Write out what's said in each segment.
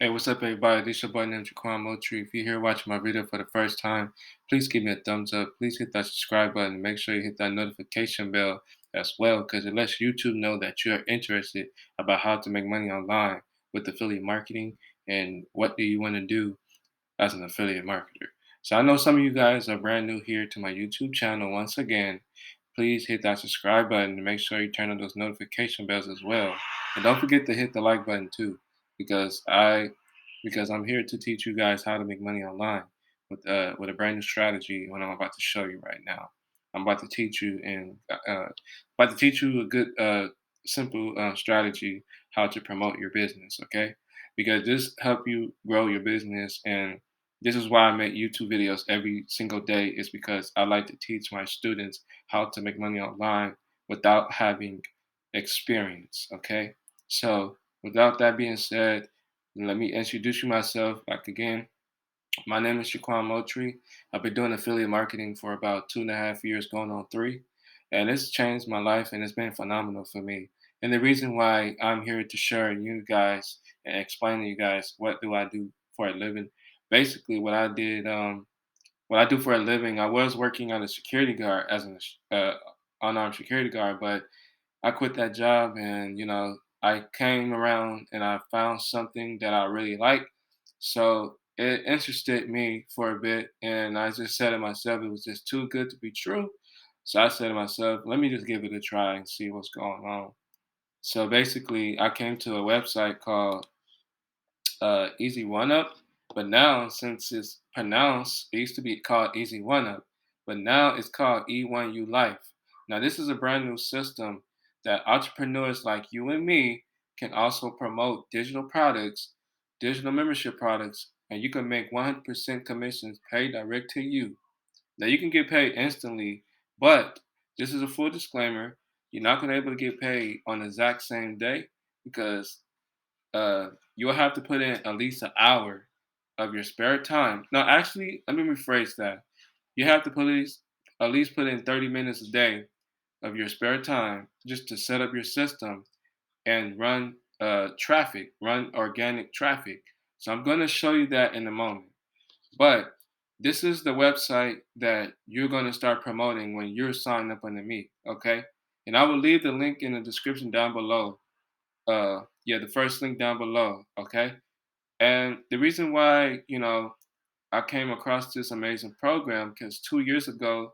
Hey, what's up, everybody? This your boy named Jaquan Moultrie. If you're here watching my video for the first time, please give me a thumbs up. Please hit that subscribe button and make sure you hit that notification bell as well, because it lets YouTube know that you are interested about how to make money online with affiliate marketing and what do you want to do as an affiliate marketer. So I know some of you guys are brand new here to my YouTube channel. Once again, please hit that subscribe button and make sure you turn on those notification bells as well. And don't forget to hit the like button too, because I'm here to teach you guys how to make money online with a brand new strategy. What I'm about to show you right now, I'm about to teach you a good simple strategy how to promote your business. Okay, because this help you grow your business, and this is why I make YouTube videos every single day. Is because I like to teach my students how to make money online without having experience. Okay, so without that being said, let me introduce you myself back again. My name is Jaquan Moultrie. I've been doing affiliate marketing for about 2.5 years, going on three, and it's changed my life and it's been phenomenal for me. And the reason why I'm here to share you guys and explain to you guys what do I do for a living. Basically, what I do for a living, I was working as a security guard as an unarmed security guard, but I quit that job and I came around and I found something that I really like. So it interested me for a bit and I just said to myself it was just too good to be true. So I said to myself, let me just give it a try and see what's going on. So basically I came to a website called Easy One Up, but now since it's pronounced, it used to be called Easy One Up, but now it's called E1U Life. Now this is a brand new system that entrepreneurs like you and me can also promote digital products, digital membership products, and you can make 100% commissions paid direct to you. Now you can get paid instantly, but this is a full disclaimer. You're not going to be able to get paid on the exact same day because you'll have to put in at least an hour of your spare time. No, actually, let me rephrase that. You have to at least put in 30 minutes a day of your spare time just to set up your system and run run organic traffic. So I'm going to show you that in a moment. But this is the website that you're going to start promoting when you're signed up under me. Okay. And I will leave the link in the description down below. Yeah, the first link down below. Okay. And the reason why, I came across this amazing program because 2 years ago,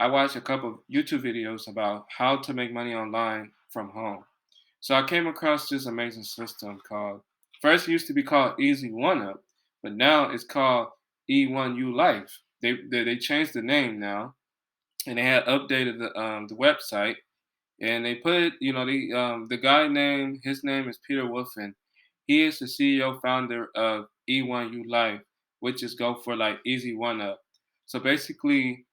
I watched a couple of YouTube videos about how to make money online from home. So I came across this amazing system called, first it used to be called Easy One Up, but now it's called E1U Life. They changed the name now, and they had updated the website, and they put, the guy name, his name is Peter Wolfen. He is the CEO founder of E1U Life, which is go for like Easy One Up. So basically,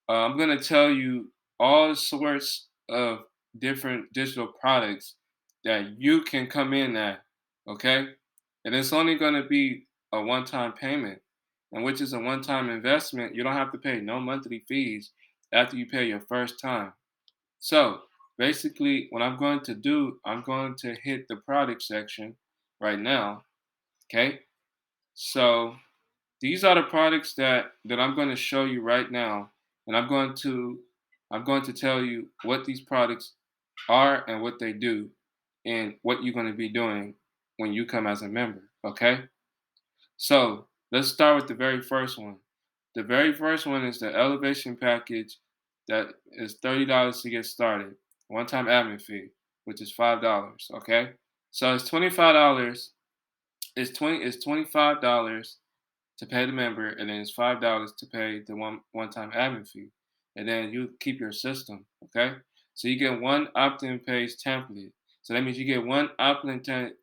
I'm gonna tell you all sorts of different digital products that you can come in at, okay? And it's only gonna be a one-time payment, and which is a one-time investment. You don't have to pay no monthly fees after you pay your first time. So basically, what I'm going to do, I'm going to hit the product section right now. Okay. So these are the products that I'm going to show you right now, and I'm going to tell you what these products are and what they do, and what you're going to be doing when you come as a member. Okay. So let's start with the very first one. The very first one is the elevation package that is $30 to get started. One time admin fee, which is $5. Okay. So it's $25. It's $25 to pay the member, and then it's $5 to pay the one time admin fee. And then you keep your system. Okay. So you get one opt-in page template. So that means you get one opt-in page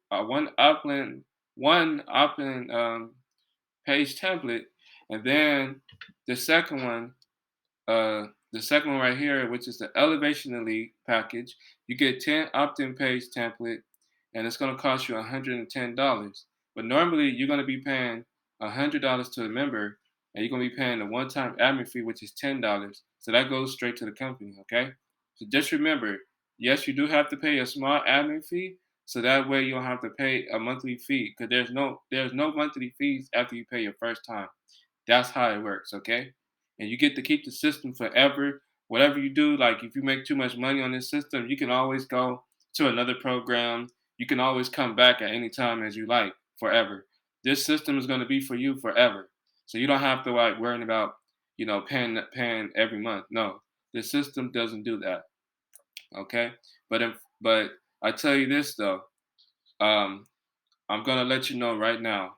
template, and then the second one, the second one right here, which is the Elevation Elite package, you get 10 opt-in page template, and it's going to cost you $110. But normally you're going to be paying $100 to a member, and you're going to be paying a one-time admin fee, which is $10. So that goes straight to the company. Okay. So just remember, yes, you do have to pay a small admin fee. So that way you don't have to pay a monthly fee because there's no monthly fees after you pay your first time. That's how it works, okay? And you get to keep the system forever. Whatever you do, like if you make too much money on this system, you can always go to another program. You can always come back at any time as you like, forever. This system is going to be for you forever. So you don't have to like worrying about, paying every month. No, the system doesn't do that, okay? But I tell you this though, um, I'm gonna let you know right now.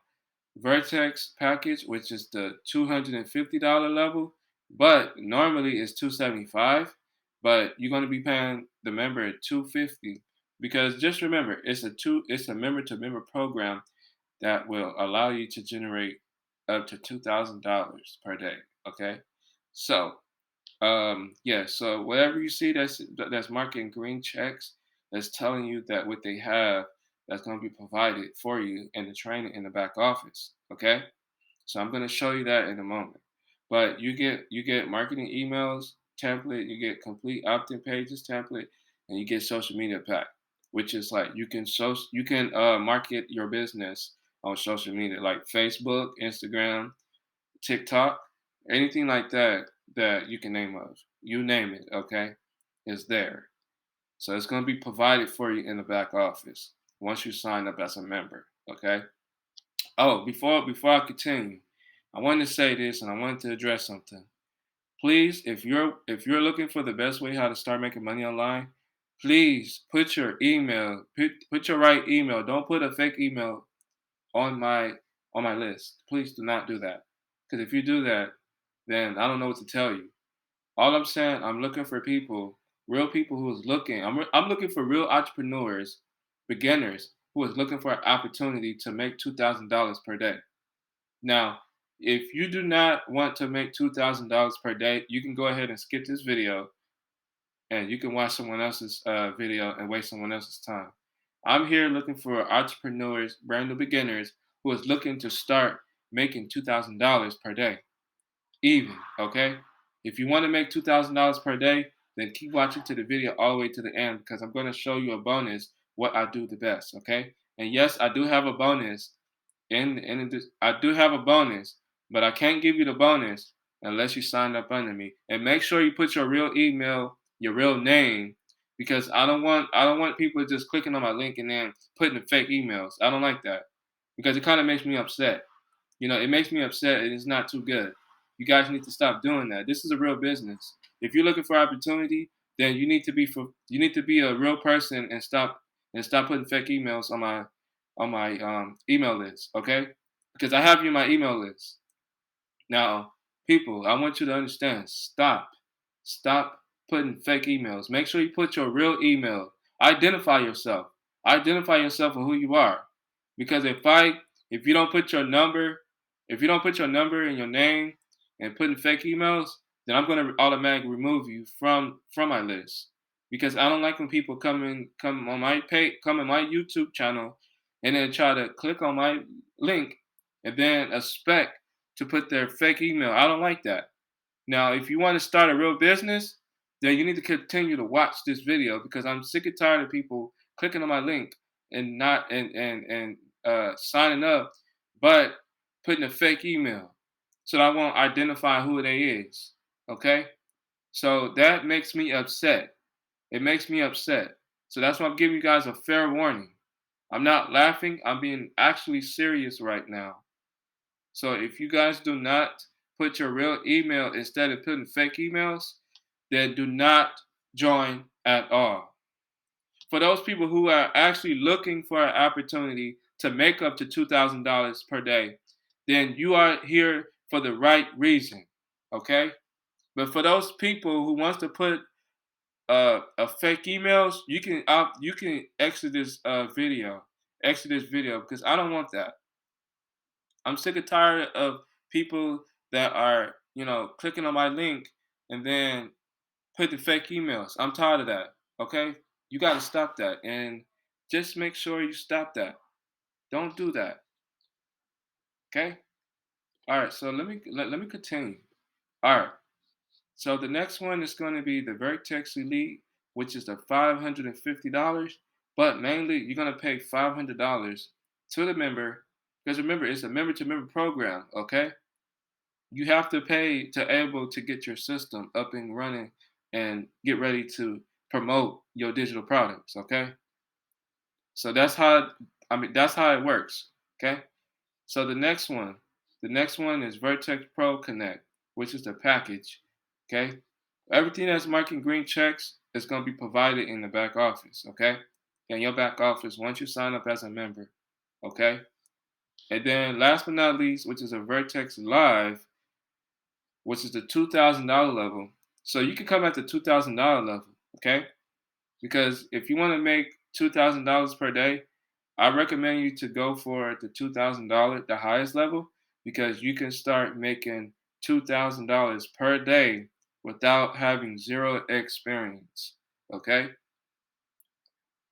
Vertex package, which is the $250 level, but normally it's 275, but you're gonna be paying the member at 250 because just remember it's a member to member program that will allow you to generate up to $2,000 per day. Okay, so yeah, so whatever you see that's marking green checks, that's telling you that what they have that's going to be provided for you in the training in the back office. Okay, so I'm going to show you that in a moment. But you get marketing emails template, you get complete opt-in pages template, and you get social media pack, which is like you can market your business on social media like Facebook, Instagram, TikTok, anything like that that you can name of. You name it, okay, is there. So it's going to be provided for you in the back office once you sign up as a member, okay? Oh, before I continue, I wanted to say this and I wanted to address something. Please, if you're looking for the best way how to start making money online, please put your email, put your right email. Don't put a fake email on my list. Please do not do that. Because if you do that, then I don't know what to tell you. All I'm saying, I'm looking for people, real people who is looking. I'm looking for real entrepreneurs, beginners who is looking for an opportunity to make $2,000 per day. Now, if you do not want to make $2,000 per day, you can go ahead and skip this video and you can watch someone else's video and waste someone else's time. I'm here looking for entrepreneurs, brand new beginners who is looking to start making $2,000 per day, even. Okay, if you want to make $2,000 per day, then keep watching to the video all the way to the end because I'm going to show you a bonus what I do the best. Okay, and yes, I do have a bonus I do have a bonus, but I can't give you the bonus unless you sign up under me. And make sure you put your real email, your real name, because I don't want people just clicking on my link and then putting the fake emails. I don't like that because it kind of makes me upset. It makes me upset and it's not too good. You guys need to stop doing that. This is a real business. If you're looking for opportunity, then you need to be a real person and stop putting fake emails on my email list, okay? Because I have you in my email list. Now, people, I want you to understand. Stop putting fake emails. Make sure you put your real email. Identify yourself. Identify yourself and who you are. Because if you don't put your number, if you don't put your number and your name and put in fake emails, then I'm gonna automatically remove you from my list. Because I don't like when people come on my page, come on my YouTube channel, and then try to click on my link and then expect to put their fake email. I don't like that. Now, if you want to start a real business, then you need to continue to watch this video because I'm sick and tired of people clicking on my link and not and signing up, but putting a fake email so that I won't identify who they is. Okay, so that makes me upset. It makes me upset. So that's why I'm giving you guys a fair warning. I'm not laughing. I'm being actually serious right now. So if you guys do not put your real email instead of putting fake emails, then do not join at all. For those people who are actually looking for an opportunity to make up to $2,000 per day, then you are here for the right reason. Okay? But for those people who wants to put a fake emails, you can exit this video because I don't want that. I'm sick and tired of people that are, clicking on my link and then put the fake emails. I'm tired of that. Okay? You got to stop that and just make sure you stop that. Don't do that. Okay? All right. So let me continue. All right. So the next one is going to be the Vertex Elite, which is the $550. But mainly, you're gonna pay $500 to the member because remember, it's a member-to-member program. Okay, you have to pay to able to get your system up and running and get ready to promote your digital products. Okay, so that's how it works. Okay, so the next one is Vertex Pro Connect, which is the package. Okay, everything that's marking green checks is going to be provided in the back office. Okay, in your back office once you sign up as a member. Okay, and then last but not least, which is a Vertex Live, which is the $2,000 level. So you can come at the $2,000 level. Okay, because if you want to make $2,000 per day, I recommend you to go for the $2,000, the highest level, because you can start making $2,000 per day without having zero experience. Okay,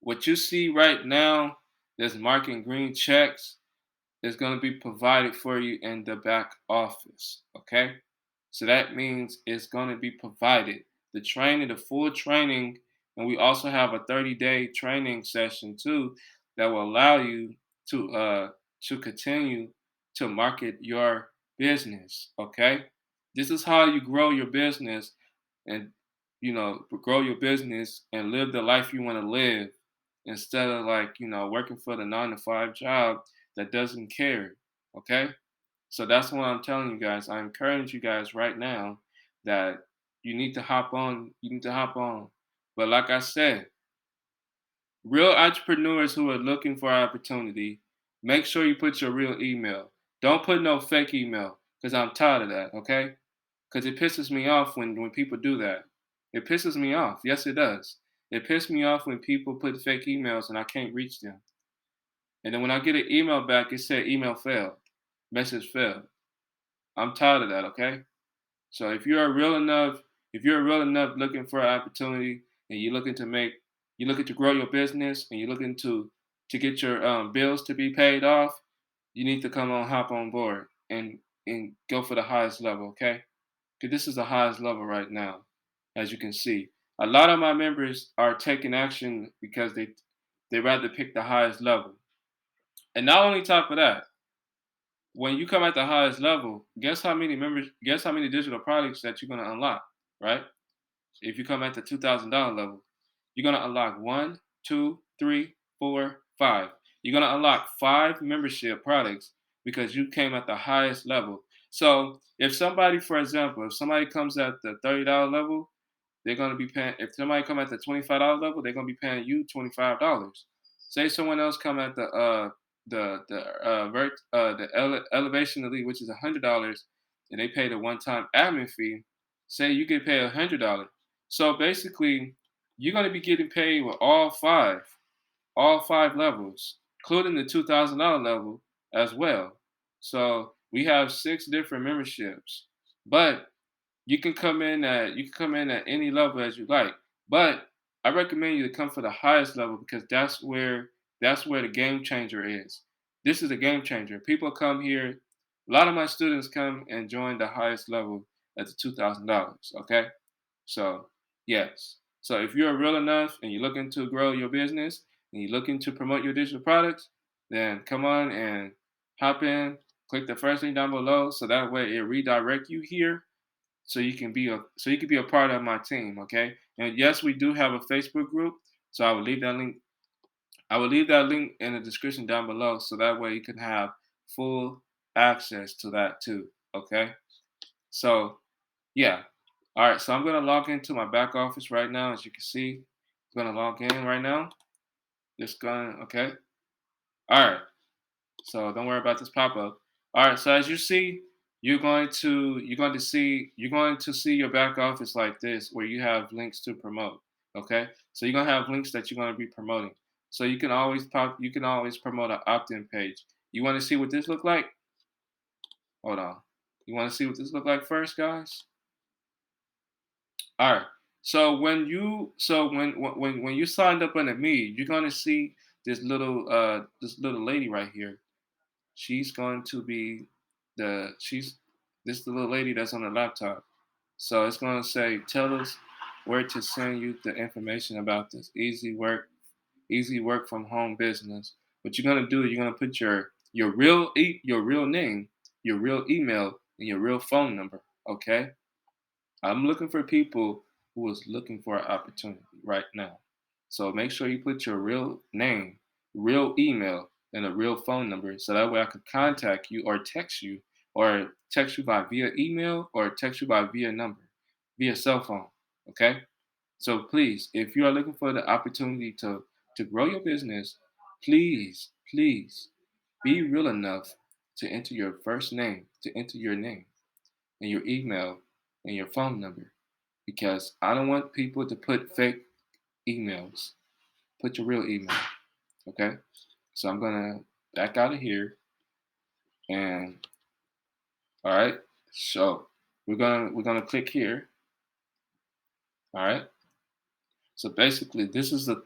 what you see right now that's marking green checks is going to be provided for you in the back office. Okay. So that means it's going to be provided. The training, the full training, and we also have a 30-day training session too that will allow you to continue to market your business. Okay. This is how you grow your business and grow your business and live the life you want to live instead of like working for the 9 to 5 job that doesn't care. Okay, so that's what I'm telling you guys. I encourage you guys right now that you need to hop on. You need to hop on. But like I said, real entrepreneurs who are looking for opportunity, make sure you put your real email. Don't put no fake email because I'm tired of that. Okay, because it pisses me off when people do that. It pisses me off. Yes, it does. It pisses me off when people put fake emails and I can't reach them. And then when I get an email back, it said email failed, message failed. I'm tired of that. Okay. So if you're real enough looking for an opportunity and you're looking to grow your business and you're looking to get your bills to be paid off, you need to hop on board and go for the highest level. Okay. Because this is the highest level right now, as you can see. A lot of my members are taking action because they rather pick the highest level. And not only top of that, when you come at the highest level, guess how many digital products that you're gonna unlock, right? If you come at the $2,000 level, you're gonna unlock one, two, three, four, five. You're gonna unlock 5 membership products because you came at the highest level. So if somebody, for example, if somebody comes at the $30 level, they're gonna be paying. If somebody come at the $25 level, they're gonna be paying you $25. Say someone else come at the elevation elite, which is $100, and they pay the one-time admin fee. Say you get paid $100. So basically, you're gonna be getting paid with all five levels, including the $2,000 level as well. So we have 6 different memberships, but you can come in at any level as you like, but I recommend you to come for the highest level because that's where the game changer is. This is a game changer. People come here. A lot of my students come and join the highest level at the $2,000. Okay, so yes. So if you're real enough and you're looking to grow your business and you're looking to promote your digital products, then come on and hop in. Click the first link down below so that way it redirect you here so you can be a part of my team. Okay, and yes, we do have a Facebook group, so I will leave that link in the description down below so that way you can have full access to that too. Okay, so yeah. All right, so I'm gonna log into my back office right now. As you can see, I'm gonna log in right now. Just going, okay. All right. So don't worry about this pop-up. All right. So as you see, you're going to see your back office like this, where you have links to promote. Okay. So you're gonna have links that you're gonna be promoting. So you can always promote an opt-in page. You want to see what this look like? Hold on. You want to see what this look like first, guys? All right. So when you signed up under me, you're gonna see this little lady right here. She's going to be she's this the little lady that's on the laptop. So it's going to say, tell us where to send you the information about this easy work from home business. What you're gonna do, you're gonna put your real name, your real email, and your real phone number. Okay. I'm looking for people who is looking for an opportunity right now. So make sure you put your real name, real email, and a real phone number so that way I could contact you or text you by via email or text you by via number, via cell phone. Okay? So please, if you are looking for the opportunity to grow your business, please be real enough to enter your first name, to enter your name and your email and your phone number because I don't want people to put fake emails. Put your real email, okay? So I'm gonna back out of here and all right. So we're gonna click here. All right. So basically, this is the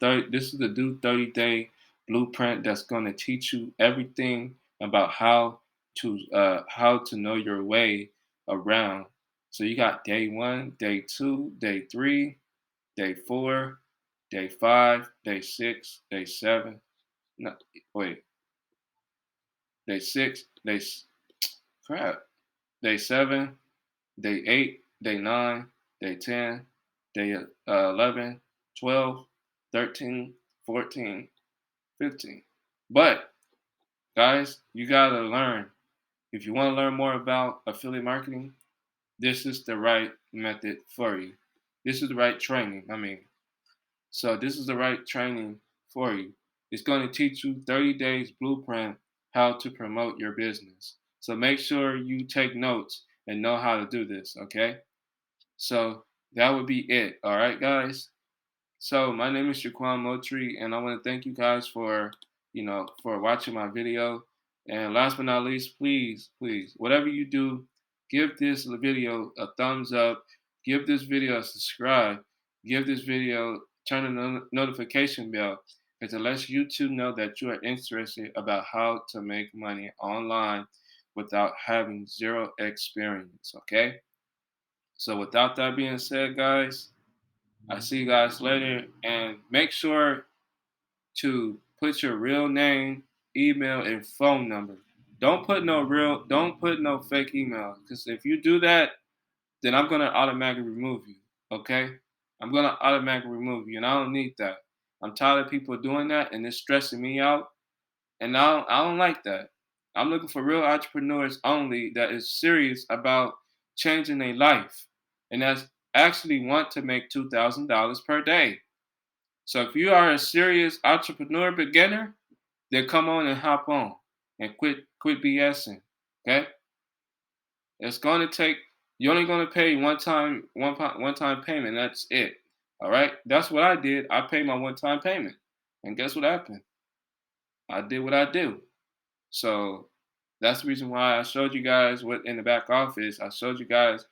do 30-day blueprint that's gonna teach you everything about how to know your way around. So you got day one, day two, day three, day 4, day 5, day 6, day 7. No, wait, day 6, crap. Day 7, day 8, day 9, day 10, day 11, 12, 13, 14, 15. But guys, you gotta learn. If you want to learn more about affiliate marketing, this is the right method for you. This is the right training. So this is the right training for you. It's going to teach you 30 days blueprint how to promote your business. So make sure you take notes and know how to do this, okay? So that would be it. All right, guys. So my name is Jaquan Moultrie, and I want to thank you guys for watching my video. And last but not least, please, whatever you do, give this video a thumbs up, give this video a subscribe, give this video turn on the notification bell, because it lets YouTube know that you are interested about how to make money online without having zero experience. Okay. So without that being said, guys. I see you guys later, and make sure to put your real name, email, and phone number. Don't put no fake email, because if you do that, then I'm gonna automatically remove you. Okay? I'm gonna automatically remove you, and I don't need that. I'm tired of people doing that, and it's stressing me out, and I don't like that. I'm looking for real entrepreneurs only that is serious about changing their life, and that's actually want to make $2,000 per day. So if you are a serious entrepreneur beginner, then come on and hop on and quit BSing. Okay? It's gonna take you're only gonna pay one time payment. That's it. All right? That's what I did. I paid my one time payment. And guess what happened? I did what I do. So that's the reason why I showed you guys what in the back office. I showed you guys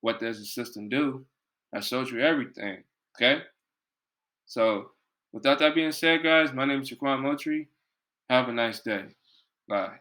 what does the system do. I showed you everything. Okay? So without that being said, guys, my name is Jaquan Moultrie. Have a nice day. Bye.